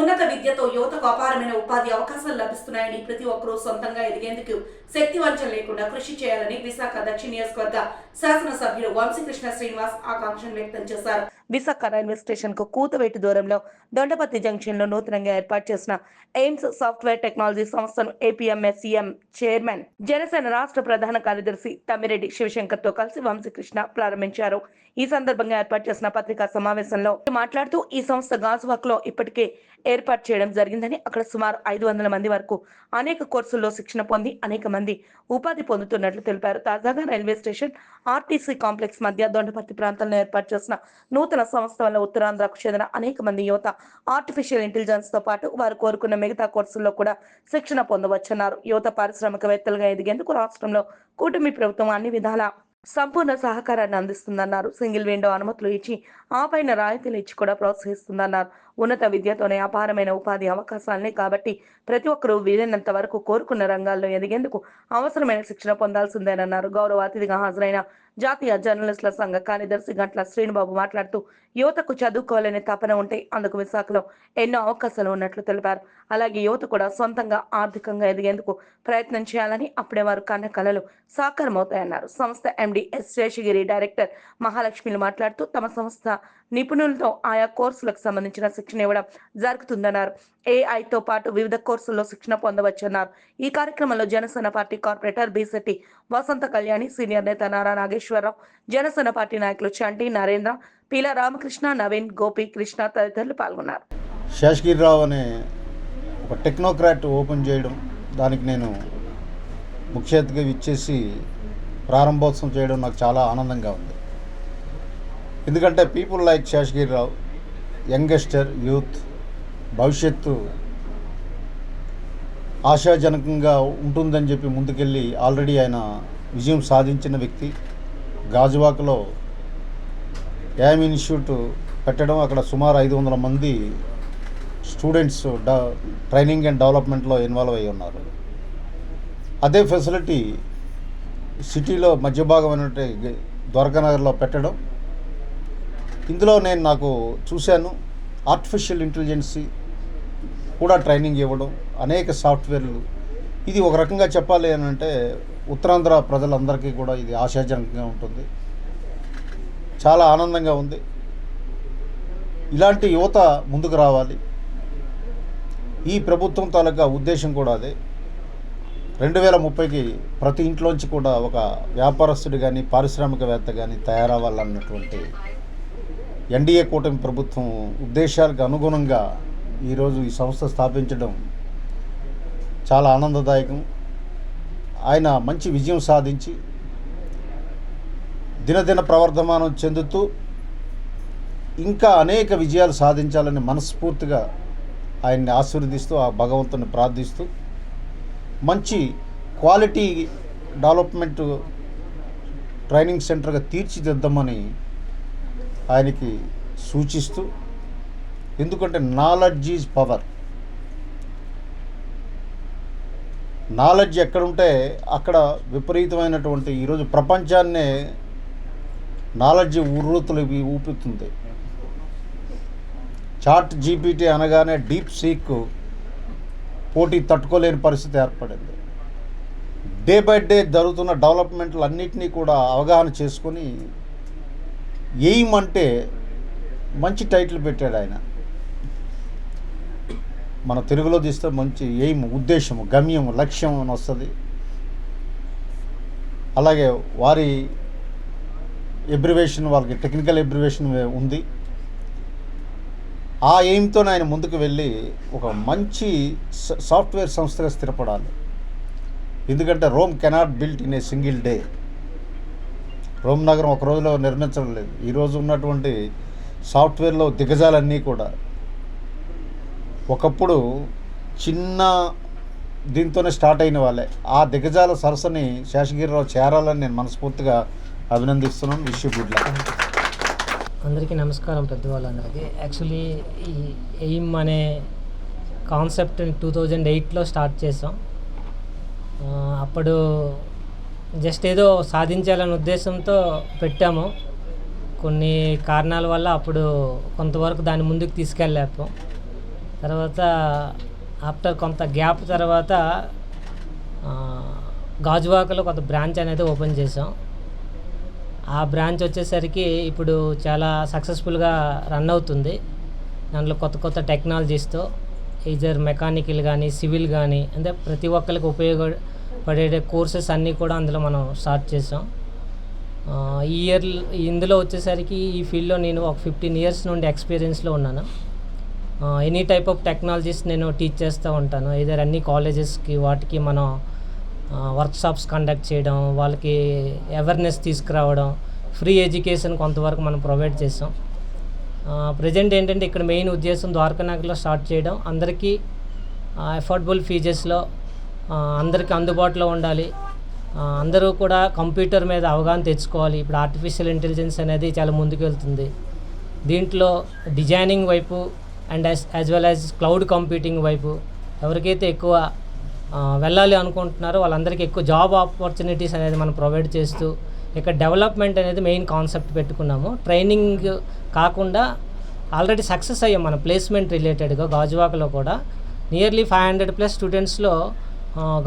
ఉన్నత విద్యతో యువతకు అపారమైన ఉపాధి అవకాశాలు లభిస్తున్నాయని ప్రతి ఒక్కరూ సొంతంగా ఎదిగేందుకు శక్తి వంచన లేకుండా కృషి చేయాలని విశాఖ దక్షిణ నియోజకవర్గ శాసనసభ్యులు వంశీకృష్ణ శ్రీనివాస్ ఆకాంక్షను వ్యక్తం చేశారు. విశాఖ రైల్వే స్టేషన్ కు కూతవేటు దూరంలో దొండపత్తి జంక్షన్ లో నూతనంగా ఏర్పాటు చేసిన ఎయిమ్స్ సాఫ్ట్వేర్ టెక్నాలజీ సంస్థను ఏపీఎంఎస్సీఎం చైర్మన్ జనసేన రాష్ట్ర ప్రధాన కార్యదర్శి తమ్మిరెడ్డి శివశంకర్ తో కలిసి వంశీకృష్ణ ప్రారంభించారు. ఈ సందర్భంగా ఏర్పాటు చేసిన పత్రికా సమావేశంలో మాట్లాడుతూ ఈ సంస్థ గాజువాక్ లో ఇప్పటికే ఏర్పాటు చేయడం జరిగిందని, అక్కడ సుమారు 500 మంది వరకు అనేక కోర్సుల్లో శిక్షణ పొంది అనేక మంది ఉపాధి పొందుతున్నట్లు తెలిపారు. తాజాగా రైల్వే స్టేషన్ ఆర్టీసీ కాంప్లెక్స్ మధ్య దొండపత్తి ప్రాంతంలో ఏర్పాటు చేసిన నూతన సంస్థ వల్ల ఉత్తరాంధ్రకు చెందిన అనేక మంది యువత ఆర్టిఫిషియల్ ఇంటెలిజెన్స్ తో పాటు వారు కోరుకున్న మిగతా కోర్సుల్లో కూడా శిక్షణ పొందవచ్చన్నారు. యువత పారిశ్రామికవేత్తలుగా ఎదిగేందుకు రాష్ట్రంలో కూటమి ప్రభుత్వం అన్ని విధాల సంపూర్ణ సహకారాన్ని అందిస్తుందన్నారు. సింగిల్ విండో అనుమతులు ఇచ్చి ఆ పైన రాయితీలు ఇచ్చి కూడా ప్రోత్సహిస్తుందన్నారు. ఉన్నత విద్యతోనే అపారమైన ఉపాధి అవకాశాలనే కాబట్టి ప్రతి ఒక్కరూ వీలైనంత వరకు కోరుకున్న రంగాల్లో ఎదిగేందుకు అవసరమైన శిక్షణ పొందాల్సిందేనన్నారు. గౌరవ అతిథిగా హాజరైన జాతీయ జర్నలిస్టుల సంఘ కార్యదర్శి గంట్ల శ్రీనుబాబు మాట్లాడుతూ యువతకు చదువుకోవాలనే తపన ఉంటే అందుకు విశాఖలో ఎన్నో అవకాశాలు ఉన్నట్లు తెలిపారు. అలాగే యువత కూడా సొంతంగా ఆర్థికంగా ఎదిగేందుకు ప్రయత్నం చేయాలని, అప్పుడే వారు కన్న కలలు సాకారమవుతాయన్నారు. సంస్థ ఎండి ఎస్ శేషగిరి డైరెక్టర్ మహాలక్ష్మిలు మాట్లాడుతూ తమ సంస్థ నిపుణులతో ఆయా కోర్సులకు సంబంధించిన శిక్షణ ఇవ్వడం జరుగుతుందన్నారు. ఏఐతో పాటు వివిధ కోర్సుల్లో శిక్షణ పొందవచ్చన్నారు. ఈ కార్యక్రమంలో జనసేన పార్టీ కార్పొరేటర్ బిశెట్టి వసంత కళ్యాణి, సీనియర్ నేత నారా నాగేశ్వరరావు, జనసేన పార్టీ నాయకులు చంటి నరేంద్ర, పీల రామకృష్ణ, నవీన్, గోపి, కృష్ణ తదితరులు పాల్గొన్నారు. శేషగిరిరావు అనే ఒక టెక్నోక్రాట్ ఓపెన్ చేయడం, దానికి నేను ముఖ్య అతిథిగా ఇచ్చేసి ప్రారంభోత్సవం చేయడం నాకు చాలా ఆనందంగా ఉంది. ఎందుకంటే పీపుల్ లైక్ శేషగిరిరావు, యంగెస్టర్ యూత్ భవిష్యత్తు ఆశాజనకంగా ఉంటుందని చెప్పి ముందుకెళ్ళి ఆల్రెడీ ఆయన విజయం సాధించిన వ్యక్తి. గాజువాకలో ఏఎం ఇన్స్టిట్యూట్ పెట్టడం, అక్కడ సుమారు 500 మంది స్టూడెంట్స్ ట్రైనింగ్ అండ్ డెవలప్మెంట్లో ఇన్వాల్వ్ అయ్యి ఉన్నారు. అదే ఫెసిలిటీ సిటీలో మధ్య భాగమైనటువంటి ద్వారకానగర్లో పెట్టడం, ఇందులో నాకు చూశాను ఆర్టిఫిషియల్ ఇంటెలిజెన్సీ కూడా ట్రైనింగ్ ఇవ్వడం, అనేక సాఫ్ట్వేర్లు. ఇది ఒక రకంగా చెప్పాలి అని అంటే ఉత్తరాంధ్ర ప్రజలందరికీ కూడా ఇది ఆశాజనకంగా ఉంటుంది. చాలా ఆనందంగా ఉంది. ఇలాంటి యువత ముందుకు రావాలి. ఈ ప్రభుత్వం తాలూకా ఉద్దేశం కూడా అదే. 2030కి ప్రతి ఇంట్లోంచి కూడా ఒక వ్యాపారస్తుడు కానీ పారిశ్రామికవేత్త కానీ తయారవ్వాలన్నటువంటి ఎన్డీఏ కూటమి ప్రభుత్వం ఉద్దేశాలకు అనుగుణంగా ఈరోజు ఈ సంస్థ స్థాపించడం చాలా ఆనందదాయకం. ఆయన మంచి విజయం సాధించి దినదిన ప్రవర్ధమానం చెందుతూ ఇంకా అనేక విజయాలు సాధించాలని మనస్ఫూర్తిగా ఆయన్ని ఆశీర్వదిస్తూ, ఆ భగవంతుని ప్రార్థిస్తూ మంచి క్వాలిటీ డెవలప్మెంట్ ట్రైనింగ్ సెంటర్గా తీర్చిదిద్దామని ఆయనకి సూచిస్తూ, ఎందుకంటే నాలెడ్జ్ ఈజ్ పవర్. నాలెడ్జ్ ఎక్కడుంటే అక్కడ విపరీతమైనటువంటి ఈరోజు ప్రపంచాన్నే నాలెడ్జ్ ఉర్రూతలు ఊపుతుంది. చాట్ జీపీటీ అనగానే డీప్ సీక్ పోటీ తట్టుకోలేని పరిస్థితి ఏర్పడింది. డే బై డే జరుగుతున్న డెవలప్మెంట్లు అన్నిటినీ కూడా అవగాహన చేసుకొని ఎయిమ్ అంటే మంచి టైటిల్ పెట్టాడు ఆయన. మన తెలుగులో తీస్తే మంచి ఎయిమ్, ఉద్దేశము, గమ్యం, లక్ష్యం అని వస్తుంది. అలాగే వారి ఎబ్రివేషన్, వాళ్ళకి టెక్నికల్ ఎబ్రివేషన్ ఉంది. ఆ ఎయిమ్తో ఆయన ముందుకు వెళ్ళి ఒక మంచి సాఫ్ట్వేర్ సంస్థగా స్థిరపడాలి. ఎందుకంటే Rome cannot built in a single day. Rome నగరం ఒక రోజులో నిర్మించడం లేదు. ఈరోజు ఉన్నటువంటి సాఫ్ట్వేర్లో దిగ్గజాలన్నీ కూడా ఒకప్పుడు చిన్న దీంతోనే స్టార్ట్ అయిన వాళ్ళే. ఆ దిగ్గజాల సరసని శేషగిరిరావు చేరాలని నేను మనస్ఫూర్తిగా అభినందిస్తున్నాను. Wish you good luck. అందరికీ నమస్కారం, పెద్దవాళ్ళందరికీ. యాక్చువల్లీ ఈ ఎయిమ్ అనే కాన్సెప్ట్ 2008లో స్టార్ట్ చేసాం. అప్పుడు జస్ట్ ఏదో సాధించాలనే ఉద్దేశంతో పెట్టాము. కొన్ని కారణాల వల్ల అప్పుడు కొంతవరకు దాన్ని ముందుకు తీసుకెళ్ళలేకపోయాం. తర్వాత ఆఫ్టర్ కొంత గ్యాప్ తర్వాత గాజువాకలో కొంత బ్రాంచ్ అనేది ఓపెన్ చేసాం. ఆ బ్రాంచ్ వచ్చేసరికి ఇప్పుడు చాలా సక్సెస్ఫుల్గా రన్ అవుతుంది. దాంట్లో కొత్త కొత్త టెక్నాలజీస్తో ఈజర్ మెకానికల్ కానీ సివిల్ కానీ అంటే ప్రతి ఒక్కరికి ఉపయోగపడే కోర్సెస్ అన్నీ కూడా అందులో మనం స్టార్ట్ చేసాం. ఈ ఇయర్ ఇందులో వచ్చేసరికి ఈ ఫీల్డ్లో నేను ఒక 15 years నుండి ఎక్స్పీరియన్స్లో ఉన్నాను. ఎనీ టైప్ ఆఫ్ టెక్నాలజీస్ నేను టీచ్ చేస్తూ ఉంటాను. ఈజర్ అన్ని కాలేజెస్కి వాటికి మనం వర్క్షాప్స్ కండక్ట్ చేయడం, వాళ్ళకి అవేర్నెస్ తీసుకురావడం, ఫ్రీ ఎడ్యుకేషన్ కొంతవరకు మనం ప్రొవైడ్ చేసాం. ప్రజెంట్ ఏంటంటే ఇక్కడ మెయిన్ ఉద్దేశం ద్వారకానగర్లో స్టార్ట్ చేయడం, అందరికీ అఫోర్డబుల్ ఫీజెస్లో అందరికీ అందుబాటులో ఉండాలి. అందరూ కూడా కంప్యూటర్ మీద అవగాహన తెచ్చుకోవాలి. ఇప్పుడు ఆర్టిఫిషియల్ ఇంటెలిజెన్స్ అనేది చాలా ముందుకు వెళ్తుంది. దీంట్లో డిజైనింగ్ వైపు and as well as cloud computing వైపు ఎవరికైతే ఎక్కువ వెళ్ళాలి అనుకుంటున్నారో వాళ్ళందరికీ ఎక్కువ జాబ్ ఆపర్చునిటీస్ అనేది మనం ప్రొవైడ్ చేస్తూ ఇక్కడ డెవలప్మెంట్ అనేది మెయిన్ కాన్సెప్ట్ పెట్టుకున్నాము. ట్రైనింగ్ కాకుండా ఆల్రెడీ సక్సెస్ అయ్యాం మన ప్లేస్మెంట్ రిలేటెడ్గా. గాజువాకలో కూడా నియర్లీ 500+ స్టూడెంట్స్లో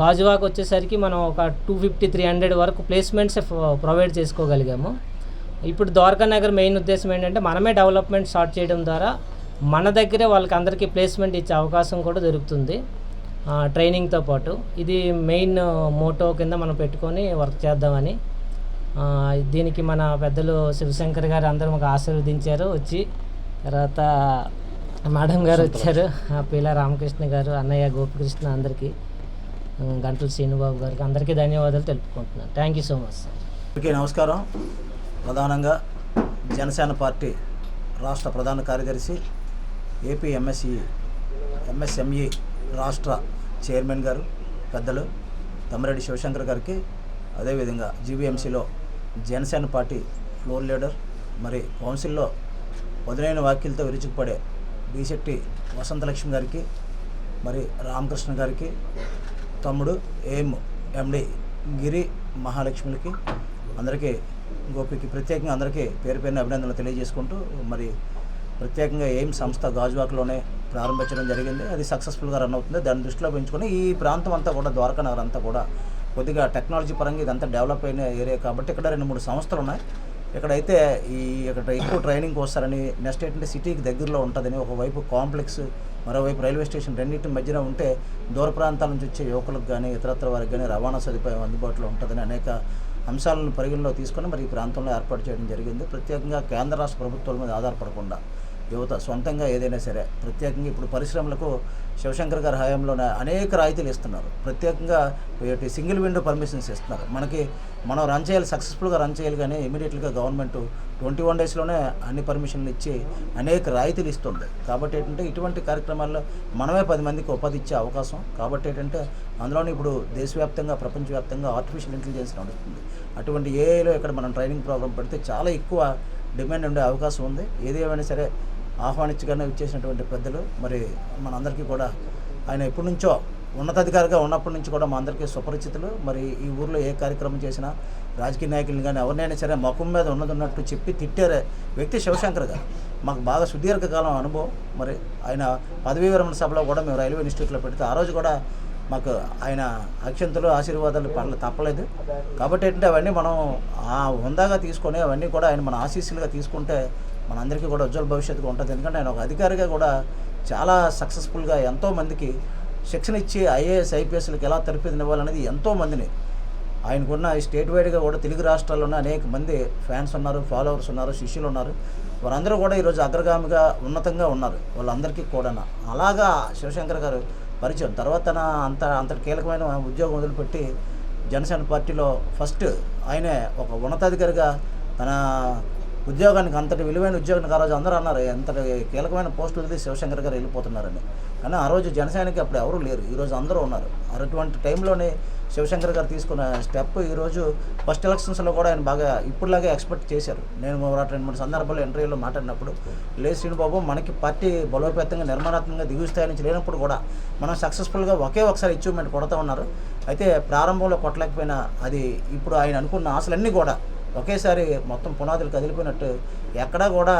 గాజువాక వచ్చేసరికి మనం ఒక 250-300 వరకు ప్లేస్మెంట్స్ ప్రొవైడ్ చేసుకోగలిగాము. ఇప్పుడు ద్వారకానగర్ మెయిన్ ఉద్దేశం ఏంటంటే మనమే డెవలప్మెంట్ స్టార్ట్ చేయడం ద్వారా మన దగ్గరే వాళ్ళకి అందరికీ ప్లేస్మెంట్ ఇచ్చే అవకాశం కూడా దొరుకుతుంది ట్రైనింగ్తో పాటు. ఇది మెయిన్ మోటో కింద మనం పెట్టుకొని వర్క్ చేద్దామని. దీనికి మన పెద్దలు శివశంకర్ గారు అందరూ మాకు ఆశీర్వదించారు వచ్చి. తర్వాత మేడం గారు వచ్చారు, పీలా రామకృష్ణ గారు, అన్నయ్య గోపికృష్ణ, అందరికీ గంటల శ్రీనుబాబు గారికి అందరికీ ధన్యవాదాలు తెలుపుకుంటున్నాను. Thank you so much sir. అందరికీ నమస్కారం. ప్రధానంగా జనసేన పార్టీ రాష్ట్ర ప్రధాన కార్యదర్శి, ఏపీ ఎంఎస్ఎంఈ రాష్ట్ర చైర్మన్ గారు పెద్దలు తమ్మిరెడ్డి శివశంకర్ గారికి, అదేవిధంగా జీవీఎంసీలో జనసేన పార్టీ ఫ్లోర్ లీడర్, మరి కౌన్సిల్లో పదునైన వ్యాఖ్యలతో విరుచుకుపడే బీశెట్టి వసంతలక్ష్మి గారికి, మరి రామకృష్ణ గారికి, తమ్ముడు ఎండి గిరి మహాలక్ష్మికి, అందరికీ గోపికి ప్రత్యేకంగా అందరికీ పేరు పేరున అభినందనలు తెలియజేసుకుంటూ, మరి ప్రత్యేకంగా సంస్థ గాజువాకలోనే ప్రారంభించడం జరిగింది. అది సక్సెస్ఫుల్గా రన్ అవుతుంది. దాన్ని దృష్టిలో పెంచుకొని ఈ ప్రాంతం అంతా కూడా ద్వారకానగర్ అంతా కూడా కొద్దిగా టెక్నాలజీ పరంగా ఇదంతా డెవలప్ అయిన ఏరియా కాబట్టి ఇక్కడ 2-3 సంస్థలు ఉన్నాయి. ఇక్కడైతే ఇక్కడ ఎక్కువ ట్రైనింగ్కి వస్తారని, నెక్స్ట్ ఏంటంటే సిటీకి దగ్గరలో ఉంటుందని, ఒకవైపు కాంప్లెక్స్, మరోవైపు రైల్వే స్టేషన్, రెండింటి మధ్యన ఉంటే దూర ప్రాంతాల నుంచి వచ్చే యువకులకు కానీ ఇతరత్ర వారికి కానీ రవాణా సదుపాయం అందుబాటులో ఉంటుందని అనేక అంశాలను పరిగణలో తీసుకొని మరి ఈ ప్రాంతంలో ఏర్పాటు చేయడం జరిగింది. ప్రత్యేకంగా కేంద్ర రాష్ట్ర ప్రభుత్వాల మీద ఆధారపడకుండా యువత సొంతంగా ఏదైనా సరే, ప్రత్యేకంగా ఇప్పుడు పరిశ్రమలకు శివశంకర్ గారి హయాంలోనే అనేక రాయితీలు ఇస్తున్నారు. ప్రత్యేకంగా సింగిల్ విండో పర్మిషన్స్ ఇస్తున్నారు. మనం రన్ చేయాలి, సక్సెస్ఫుల్గా రన్ చేయాలి, కానీ ఇమీడియట్గా గవర్నమెంట్ 21 daysలోనే అన్ని పర్మిషన్లు ఇచ్చి అనేక రాయితీలు ఇస్తుంది. కాబట్టి ఏంటంటే ఇటువంటి కార్యక్రమాల్లో మనమే 10 మందికి ఉపాధి ఇచ్చే అవకాశం. కాబట్టి ఏంటంటే అందులోనే ఇప్పుడు దేశవ్యాప్తంగా ప్రపంచవ్యాప్తంగా ఆర్టిఫిషియల్ ఇంటెలిజెన్స్ నడుస్తుంది. అటువంటి ఏఐలో ఇక్కడ మనం ట్రైనింగ్ ప్రోగ్రామ్ పెడితే చాలా ఎక్కువ డిమాండ్ ఉండే అవకాశం ఉంది. ఏది ఏమైనా సరే ఆహ్వానించగానే ఇచ్చేసినటువంటి పెద్దలు, మరి మనందరికీ కూడా ఆయన ఎప్పటి నుంచో ఉన్నతాధికారిగా ఉన్నప్పటి నుంచి కూడా మా అందరికీ సుపరిచితులు. మరి ఈ ఊర్లో ఏ కార్యక్రమం చేసినా రాజకీయ నాయకులు కానీ ఎవరినైనా సరే ముఖం మీద ఉన్నట్టు చెప్పి తిట్టారే వ్యక్తి శివశంకర్ గారు. మాకు బాగా సుదీర్ఘకాలం అనుభవం. మరి ఆయన పదవీ విరమణ సభలో కూడా మేము రైల్వే ఇన్స్టిట్యూట్లో పెడితే ఆ రోజు కూడా మాకు ఆయన అక్షంతలు ఆశీర్వాదాలు తప్పలేదు. కాబట్టి ఏంటంటే అవన్నీ మనం హుందాగా తీసుకొని అవన్నీ కూడా ఆయన మన ఆశీస్సులుగా తీసుకుంటే మనందరికీ కూడా ఉజ్వల భవిష్యత్తుగా ఉంటుంది. ఎందుకంటే ఆయన ఒక అధికారిగా కూడా చాలా సక్సెస్ఫుల్గా ఎంతోమందికి శిక్షణ ఇచ్చి ఐఏఎస్ ఐపీఎస్లకు ఎలా తరఫేదినివ్వాలనేది ఎంతోమందిని ఆయనకున్న స్టేట్ వైడ్గా కూడా తెలుగు రాష్ట్రాల్లోనే అనేక మంది ఫ్యాన్స్ ఉన్నారు, ఫాలోవర్స్ ఉన్నారు, శిష్యులు ఉన్నారు. వారందరూ కూడా ఈరోజు అగ్రగామిగా ఉన్నతంగా ఉన్నారు. వాళ్ళందరికీ కూడా అలాగా శివశంకర్ గారు పరిచయం. తర్వాత అంతటి కీలకమైన ఉద్యోగం వదిలిపెట్టి జనసేన పార్టీలో ఫస్ట్ ఆయనే ఒక ఉన్నతాధికారిగా తన ఉద్యోగానికి, అంతటి విలువైన ఉద్యోగానికి ఆ రోజు అందరూ అన్నారు ఎంతటి కీలకమైన పోస్టులు వదిలి శివశంకర్ గారు వెళ్ళిపోతున్నారని. కానీ ఆ రోజు జనసేనకి అప్పుడు ఎవరూ లేరు, ఈరోజు అందరూ ఉన్నారు. అటువంటి టైంలోనే శివశంకర్ గారు తీసుకున్న స్టెప్ ఈరోజు ఫస్ట్ ఎలక్షన్స్లో కూడా ఆయన బాగా ఇప్పుడులాగే ఎక్స్పెక్ట్ చేశారు. నేను 2-3 సందర్భాల్లో ఇంటర్వ్యూలో మాట్లాడినప్పుడు, లేదు శ్రీనుబాబు, మనకి పార్టీ బలోపేతంగా నిర్మాణాత్మకంగా దిగువ స్థాయి నుంచి లేనప్పుడు కూడా మనం సక్సెస్ఫుల్గా ఒకసారి అచీవ్మెంట్ కొడతా ఉన్నారు. అయితే ప్రారంభంలో కొట్టలేకపోయినా అది ఇప్పుడు ఆయన అనుకున్న ఆశలన్నీ కూడా ఒకేసారి మొత్తం పునాదులు కదిలిపోయినట్టు ఎక్కడా కూడా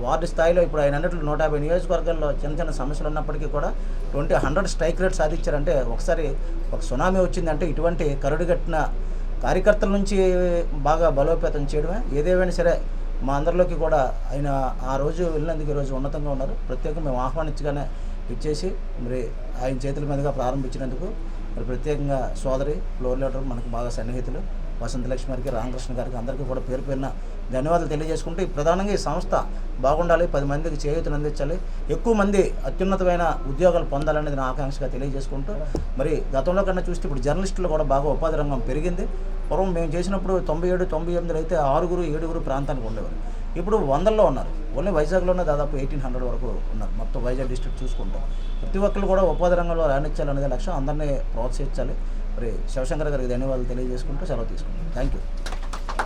వార్డు స్థాయిలో ఇప్పుడు ఆయన అన్నట్లు 150 నియోజకవర్గాల్లో చిన్న చిన్న సమస్యలు ఉన్నప్పటికీ కూడా 100 స్ట్రైక్ రేట్ సాధించారంటే ఒకసారి ఒక సునామీ వచ్చిందంటే ఇటువంటి కరుడుగట్టిన కార్యకర్తల నుంచి బాగా బలోపేతం చేయడమే. ఏదేమైనా సరే మా అందరిలోకి కూడా ఆయన ఆ రోజు వెళ్ళినందుకు ఈరోజు ఉన్నతంగా ఉన్నారు. ప్రత్యేకంగా మేము ఆహ్వానించగానే ఇచ్చేసి మరి ఆయన చేతుల మీదుగా ప్రారంభించినందుకు మరి ప్రత్యేకంగా సోదరి ఫ్లోర్ లీడర్ మనకు బాగా సన్నిహితులు వసంతలక్ష్మి గారికి, రామకృష్ణ గారికి అందరికీ కూడా పేరు పేరున ధన్యవాదాలు తెలియజేసుకుంటూ ప్రధానంగా ఈ సంస్థ బాగుండాలి, 10 మందికి చేయూతను అందించాలి, ఎక్కువ మంది అత్యున్నతమైన ఉద్యోగాలు పొందాలనేది నా ఆకాంక్షగా తెలియజేసుకుంటూ మరి గతంలో కన్నా చూస్తే ఇప్పుడు జర్నలిస్టులు కూడా బాగా ఉపాధి రంగం పెరిగింది. పూర్వం మేము చేసినప్పుడు 97, 98 అయితే 6, 7 ప్రాంతానికి ఉండేవారు. ఇప్పుడు 100లో ఉన్నారు. ఓన్లీ వైజాగ్లోనే దాదాపు 1800 వరకు ఉన్నారు. మొత్తం వైజాగ్ డిస్ట్రిక్ట్ చూసుకుంటాం. ప్రతి ఒక్కరు కూడా ఉపాధి రంగంలో రాణించాలనేది లక్ష్యం. అందరినీ ప్రోత్సహించాలి. మరి శివశంకర్ గారికి ధన్యవాదాలు తెలియజేసుకుంటూ సెలవు తీసుకుంటాం. Thank you.